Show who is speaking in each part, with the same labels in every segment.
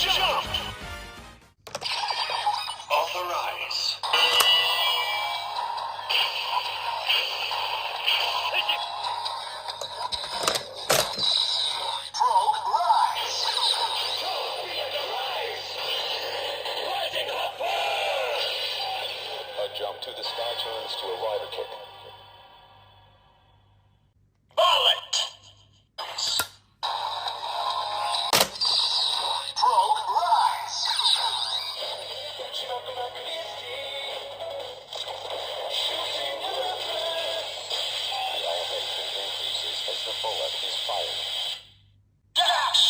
Speaker 1: Jump! Authorize. Stroke rise. Rising up.
Speaker 2: A jump to the sky turns to a rider kick.
Speaker 1: Bullet. Stroke rise.
Speaker 2: The elevation increases as the bullet is fired.
Speaker 1: Dash.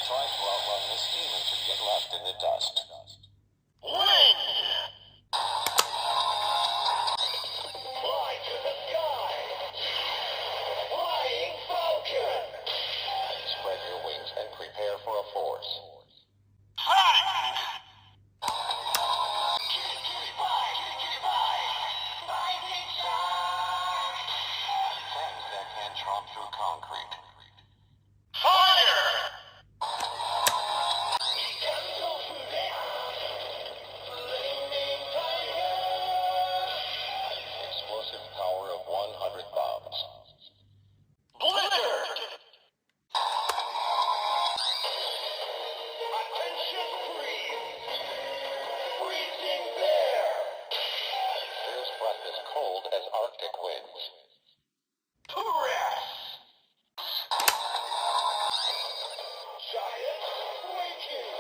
Speaker 2: Tries to outrun this demon to get left in the dust.
Speaker 1: Win. Fly to the sky. Flying Falcon.
Speaker 2: Spread your wings and prepare for a force.
Speaker 1: Hang. Kitty bye. Kitty bye. Fighting shark.
Speaker 2: Friends that can chomp through concrete.
Speaker 1: Fire.
Speaker 2: Explosive power of 100 bombs.
Speaker 1: Blizzard. Attention freeze. Freezing bear.
Speaker 2: Bear's breath is cold as Arctic winds.
Speaker 1: Press. Giant quaking.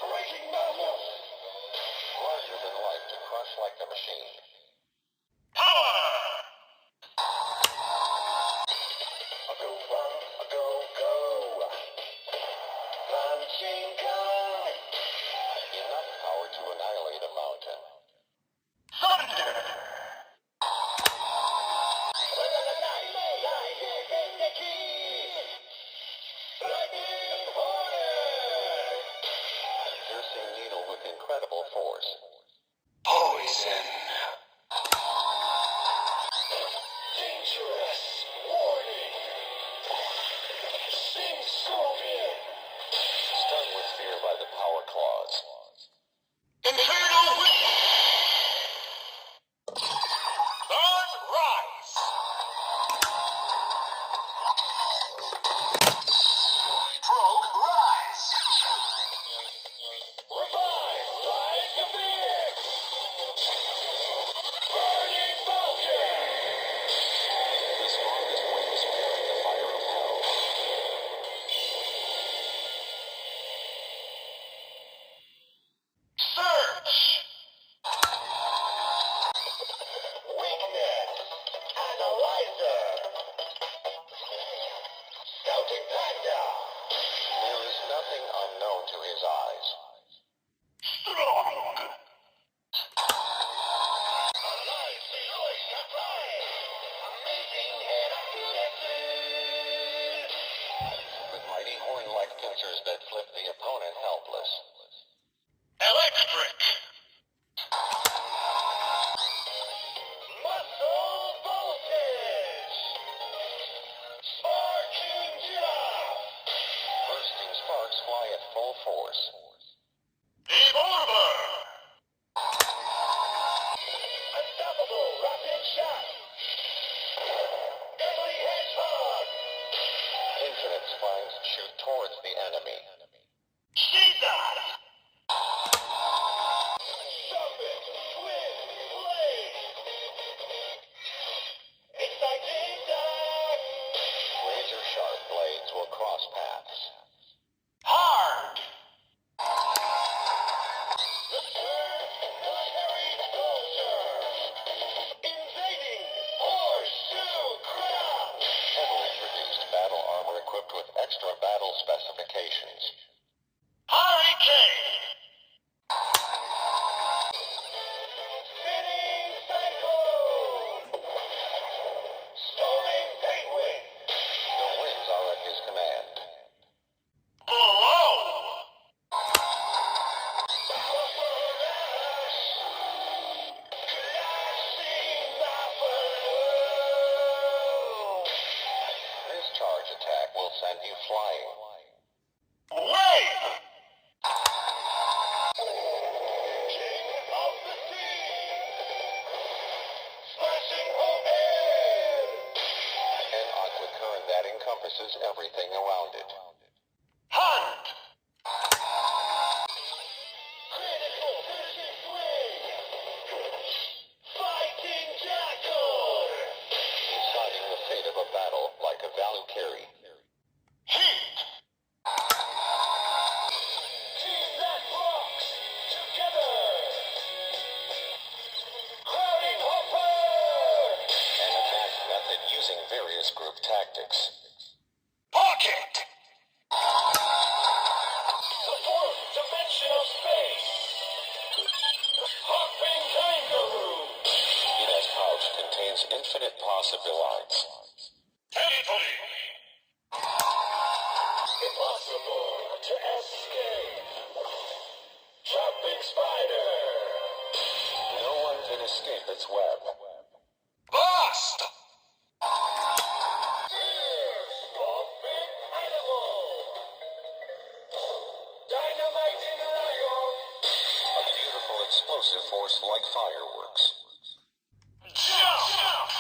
Speaker 1: Breaking mountains.
Speaker 2: Larger than life to crush like a machine.
Speaker 1: Power. A go bum, a go go. Punching gun.
Speaker 2: Enough power to annihilate a mountain.
Speaker 1: Thunder. Lightning hornet.
Speaker 2: Piercing needle with incredible force.
Speaker 1: Poison. Dangerous. Warning. Sing Scorpion.
Speaker 2: Stung with fear by the power claws.
Speaker 1: Inferno Wind. Burn Rise. Stroke Rise. Revive like a phoenix. Burning Falcon.
Speaker 2: The strongest wings carry the fire of hell.
Speaker 1: Surge. Weakness. Analyzer. Scouting Panda.
Speaker 2: There is nothing unknown to his eyes.
Speaker 1: Strong. Alive, Leroy Supply. Amazing Hercules.
Speaker 2: With mighty horn-like pincers that flip the opponent helpless.
Speaker 1: Electric. Muscle voltage. Sparking Giraffe.
Speaker 2: Bursting sparks fly at full force.
Speaker 1: Evolver. Unstoppable rapid shot. Deadly hedgehog.
Speaker 2: Infinite spines shoot towards the enemy.
Speaker 1: Cheetah.
Speaker 2: loses everything around it.
Speaker 1: Hunt! Critical finishing swing! Fighting tackle!
Speaker 2: Deciding the fate of a battle like a Valkyrie.
Speaker 1: Heat! Keep that box together! Crowding hopper!
Speaker 2: An attack method using various group tactics.
Speaker 1: Pocket! The fourth dimensional space! Hopping kangaroo!
Speaker 2: It has pouch contains infinite possibilities.
Speaker 1: Territory! Impossible to escape! Jumping spider!
Speaker 2: No one can escape its web.
Speaker 1: Blast! Stomping animal! Dynamiting lion!
Speaker 2: A beautiful explosive force like fireworks.
Speaker 1: Jump!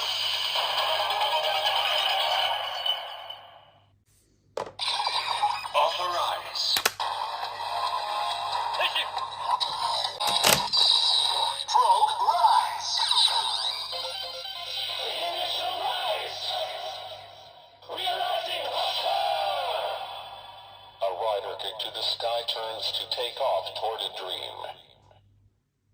Speaker 1: Authorize. Probe rise. Initialize. Realizing hopper.
Speaker 2: A rider kick to the sky turns to take off toward a dream.